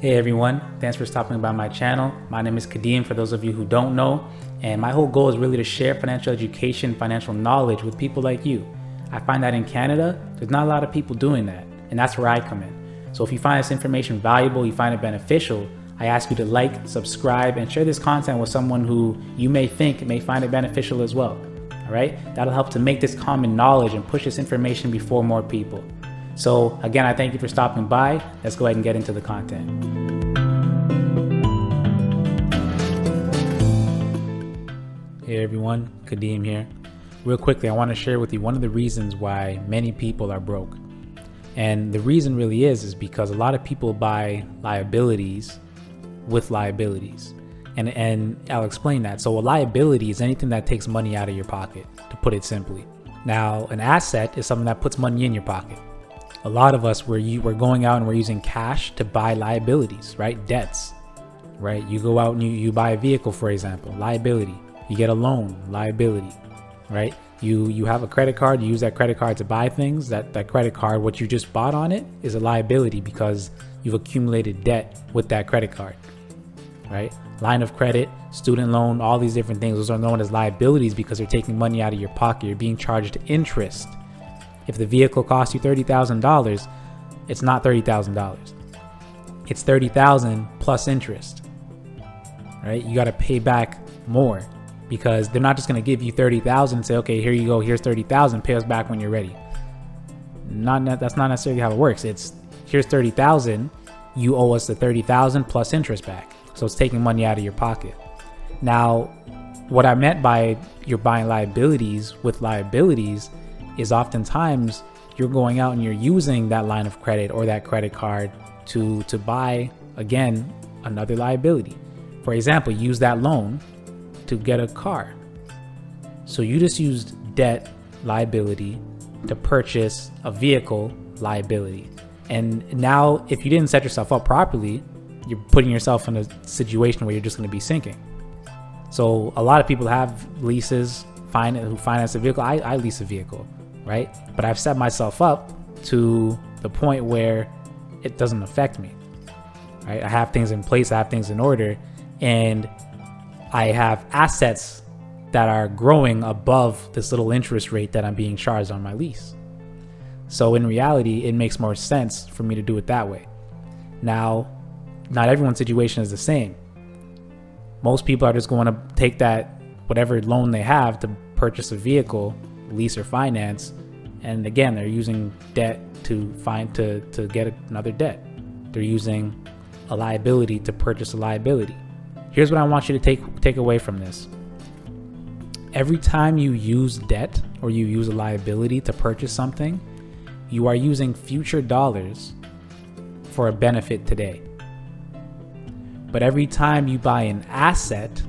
Hey everyone, thanks for stopping by my channel. My name is Kadim for those of you who don't know, and my whole goal is really to share financial education, financial knowledge with people like you. I find that in Canada, there's not a lot of people doing that, and that's where I come in. So if you find this information valuable, you find it beneficial, I ask you to like, subscribe, and share this content with someone who you may think may find it beneficial as well. All right? That'll help to make this common knowledge and push this information before more people. So again, I thank you for stopping by. Let's go ahead and get into the content. Hey everyone, Kadim here. Real quickly, I want to share with you one of the reasons why many people are broke. And the reason really is because a lot of people buy liabilities with liabilities. And I'll explain that. So a liability is anything that takes money out of your pocket, to put it simply. Now, an asset is something that puts money in your pocket. A lot of us, we're going out and we're using cash to buy liabilities, right? Debts, right? You go out and you buy a vehicle, for example, liability. You get a loan, liability, right? You have a credit card, you use that credit card to buy things. That credit card, what you just bought on it is a liability because you've accumulated debt with that credit card, right? Line of credit, student loan, all these different things, those are known as liabilities because they're taking money out of your pocket. You're being charged interest. If the vehicle costs you $30,000, it's not $30,000. It's $30,000 plus interest, right? You got to pay back more because they're not just going to give you $30,000 and say, okay, here you go, here's $30,000, pay us back when you're ready. That's not necessarily how it works. It's here's $30,000, you owe us the $30,000 plus interest back. So it's taking money out of your pocket. Now, what I meant by you're buying liabilities with liabilities is oftentimes you're going out and you're using that line of credit or that credit card to buy, again, another liability. For example, use that loan to get a car. So you just used debt liability to purchase a vehicle liability. And now if you didn't set yourself up properly, you're putting yourself in a situation where you're just going to be sinking. So a lot of people have leases, who finance a vehicle. I lease a vehicle, right? But I've set myself up to the point where it doesn't affect me, right? I have things in place, I have things in order, and I have assets that are growing above this little interest rate that I'm being charged on my lease. So in reality, it makes more sense for me to do it that way. Now, not everyone's situation is the same. Most people are just going to take that whatever loan they have to purchase a vehicle, lease or finance, and again, they're using debt to get another debt. They're using a liability to purchase a liability. Here's what I want you to take away from this. Every time you use debt or you use a liability to purchase something, you are using future dollars for a benefit today. But every time you buy an asset,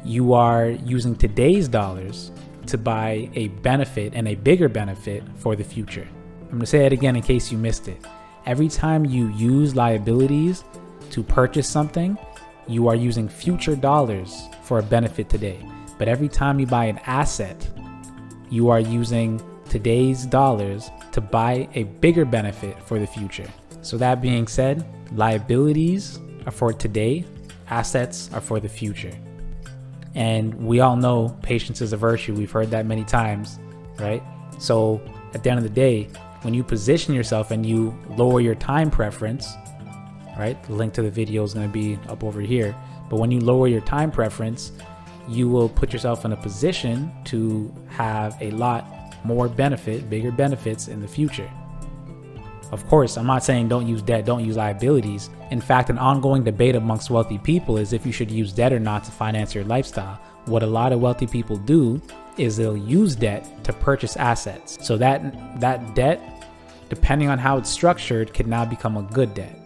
you are using today's dollars to buy a benefit and a bigger benefit for the future. I'm going to say it again in case you missed it. Every time you use liabilities to purchase something, you are using future dollars for a benefit today. But every time you buy an asset, you are using today's dollars to buy a bigger benefit for the future. So that being said, liabilities are for today, assets are for the future. And we all know patience is a virtue. We've heard that many times, right? So at the end of the day, when you position yourself and you lower your time preference, right? The link to the video is going to be up over here. But when you lower your time preference, you will put yourself in a position to have a lot more bigger benefits in the future. Of course, I'm not saying don't use debt, don't use liabilities. In fact, an ongoing debate amongst wealthy people is if you should use debt or not to finance your lifestyle. What a lot of wealthy people do is they'll use debt to purchase assets. So that debt, depending on how it's structured, can now become a good debt.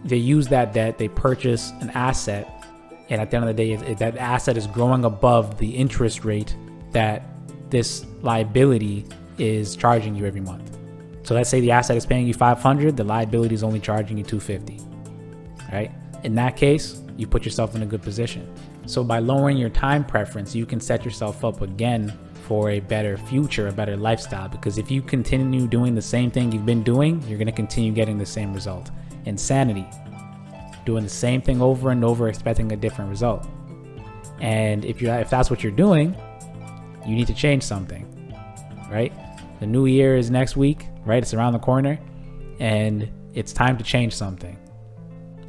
They use that debt, they purchase an asset, and at the end of the day, that asset is growing above the interest rate that this liability is charging you every month. So let's say the asset is paying you $500, the liability is only charging you $250, right? In that case, you put yourself in a good position. So by lowering your time preference, you can set yourself up again for a better future, a better lifestyle. Because if you continue doing the same thing you've been doing, you're going to continue getting the same result. insanity. Doing the same thing over and over, expecting a different result. And if that's what you're doing, you need to change something, right? The new year is next week, right? It's around the corner, and it's time to change something.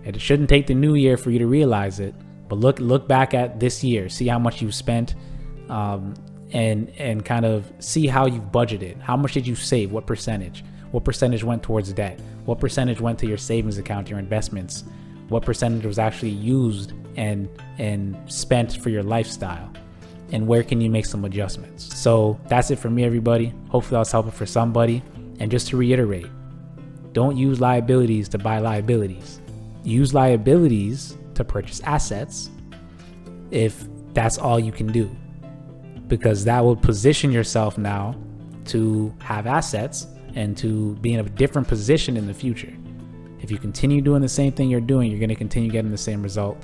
And it shouldn't take the new year for you to realize it, but look back at this year, see how much you've spent, and kind of see how you've budgeted. How much did you save? What percentage? What percentage went towards debt? What percentage went to your savings account, your investments? What percentage was actually used and spent for your lifestyle? And where can you make some adjustments? So that's it for me, everybody. Hopefully that was helpful for somebody. And just to reiterate, don't use liabilities to buy liabilities. Use liabilities to purchase assets if that's all you can do, because that will position yourself now to have assets and to be in a different position in the future. If you continue doing the same thing you're doing, you're going to continue getting the same result,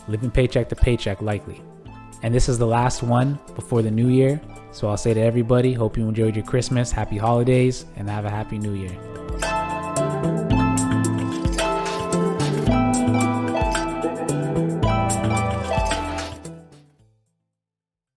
living paycheck to paycheck likely. And this is the last one before the new year. So I'll say to everybody, hope you enjoyed your Christmas, happy holidays, and have a happy new year.